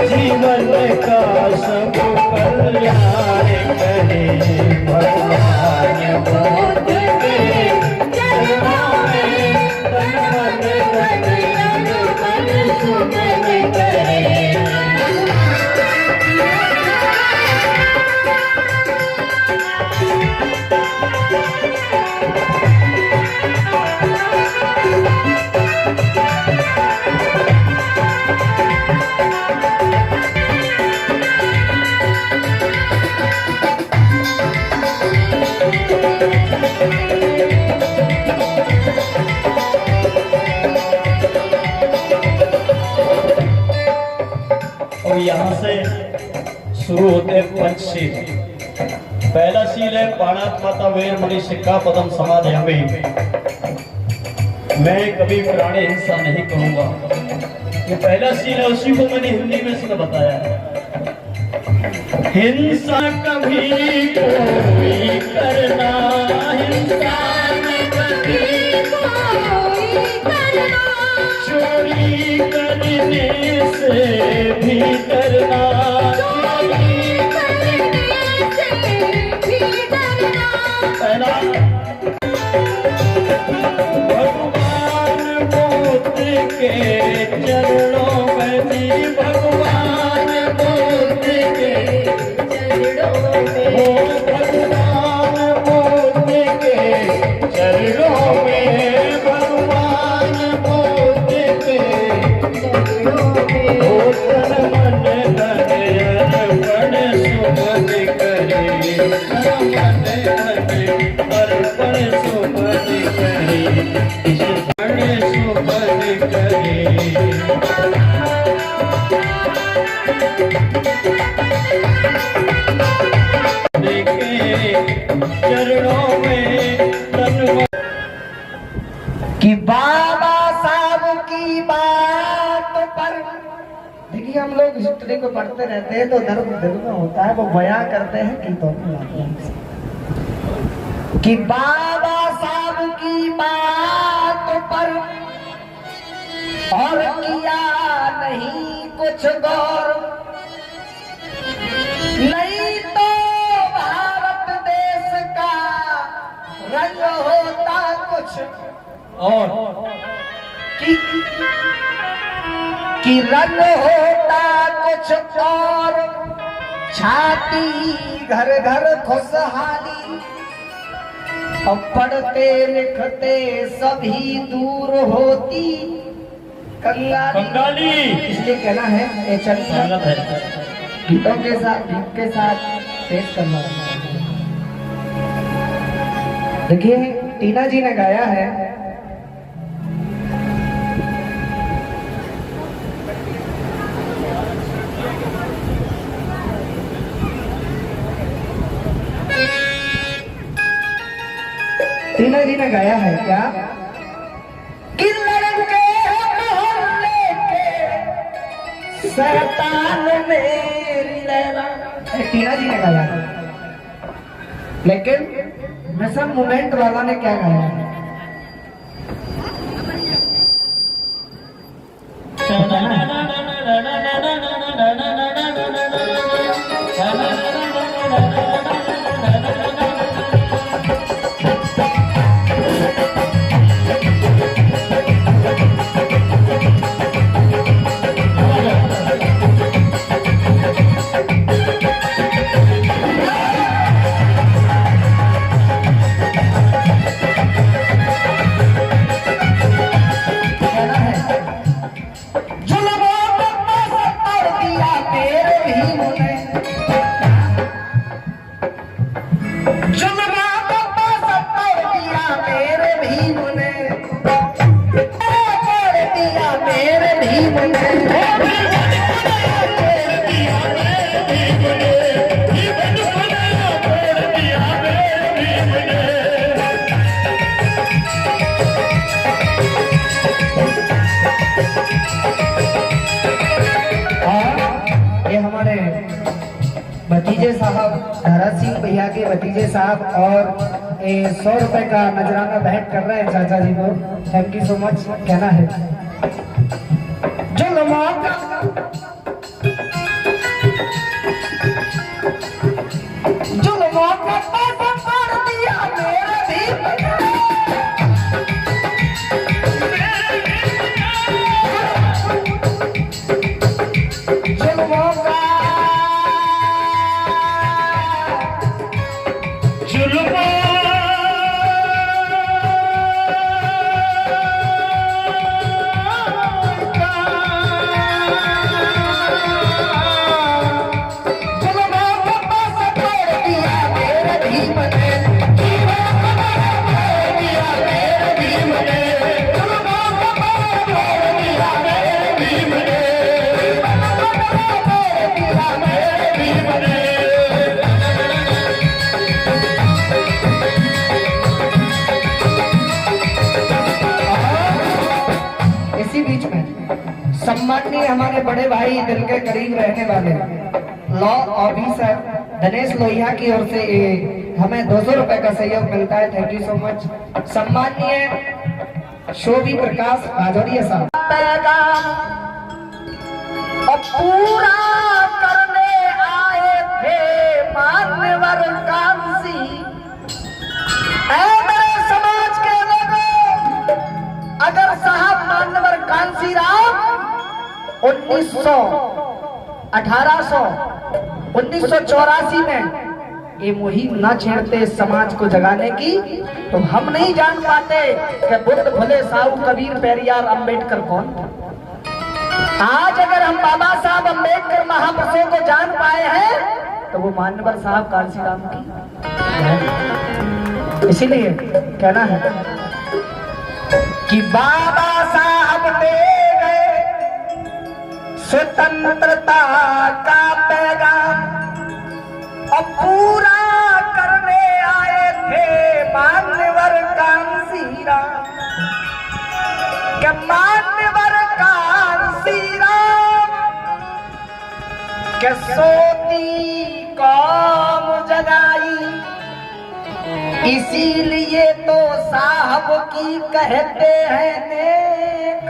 जीवन का सब कल्याण करे भगवान बुद्ध के चरणों में तन मन धन मन सुमन करे। यहाँ से शुरू होते पंचशील। पहला शील है पाणात्माता वेर मणि सिक्का पदम समादयामि। मैं कभी प्राणी हिंसा नहीं करूंगा। ये पहला शील है, उसी को मैंने हिंदी में इसमें बताया है। हिंसा कभी कोई करना, हिंसा कभी कोई करना, चोरी करने से भी डरना, चोरी करने से भी डरना। पहला भगवान बुद्ध के चरणों में जी, भगवान बुद्ध के चरणों में, हो भगवान बुद्ध के चरणों में, भगवान बुद्ध के चरणों में, हो तन मन धन अर्पण सुमन करे, तन मन धन अर्पण सुमन करे, अर्पण सुमन करे। चरणों में तन कि बाबा साहब की बात पर, देखिए हम लोग हिस्ट्री को पढ़ते रहते हैं तो दर्द दिल में होता है, वो बयां करते हैं कि बाबा साहब की बात पर और किया नहीं कुछ गौर, नहीं तो भारत देश का रंग होता कुछ और, कि रंग होता कुछ और, छाती घर घर खुशहाली, और पढ़ते लिखते सभी दूर होती कंगाली। इसलिए कहना है गीतों के साथ पेश करना। देखिए टीना जी ने गाया है, टीना जी ने गाया है क्या कि लड़के मोहल्ले के शैतान मेरी लैला, टीना जी ने गाया है। लेकिन मिशन मूवमेंट वाला ने क्या गाया है? भतीजे साहब धरा सिंह भैया के भतीजे साहब और 100 रुपए का नजराना भेंट कर रहे हैं चाचा जी को। Thank you so much. कहना है जो माननीय हमारे बड़े भाई दिल के करीब रहने वाले लॉ ऑफिसर दिनेश लोहिया की ओर से हमें 200 रुपए का सहयोग मिलता है। Thank you so much. सम्माननीय शोभी प्रकाश भाजोरिया साहब पूरा करने आए थे मान्यवर कांसी। मेरे समाज के लोगों, अगर साहब मान्यवर कांसी राम 1984 में ये मुहिम न छेड़ते समाज को जगाने की, तो हम नहीं जान पाते कि बुद्ध भले साहू कबीर पेरियार अंबेडकर कौन था। आज अगर हम बाबा साहब अंबेडकर महापुरुषों को जान पाए हैं तो वो मान्यवर साहब कांसीराम की। इसीलिए कहना है कि बाबा साहब दे गए स्वतंत्रता का पैगाम और पूरा करने आए थे मान्यवर कांसीराम। क्या मान्यवर कांसीराम के सोती कौम जगाई, इसीलिए तो साहब की कहते हैं नेक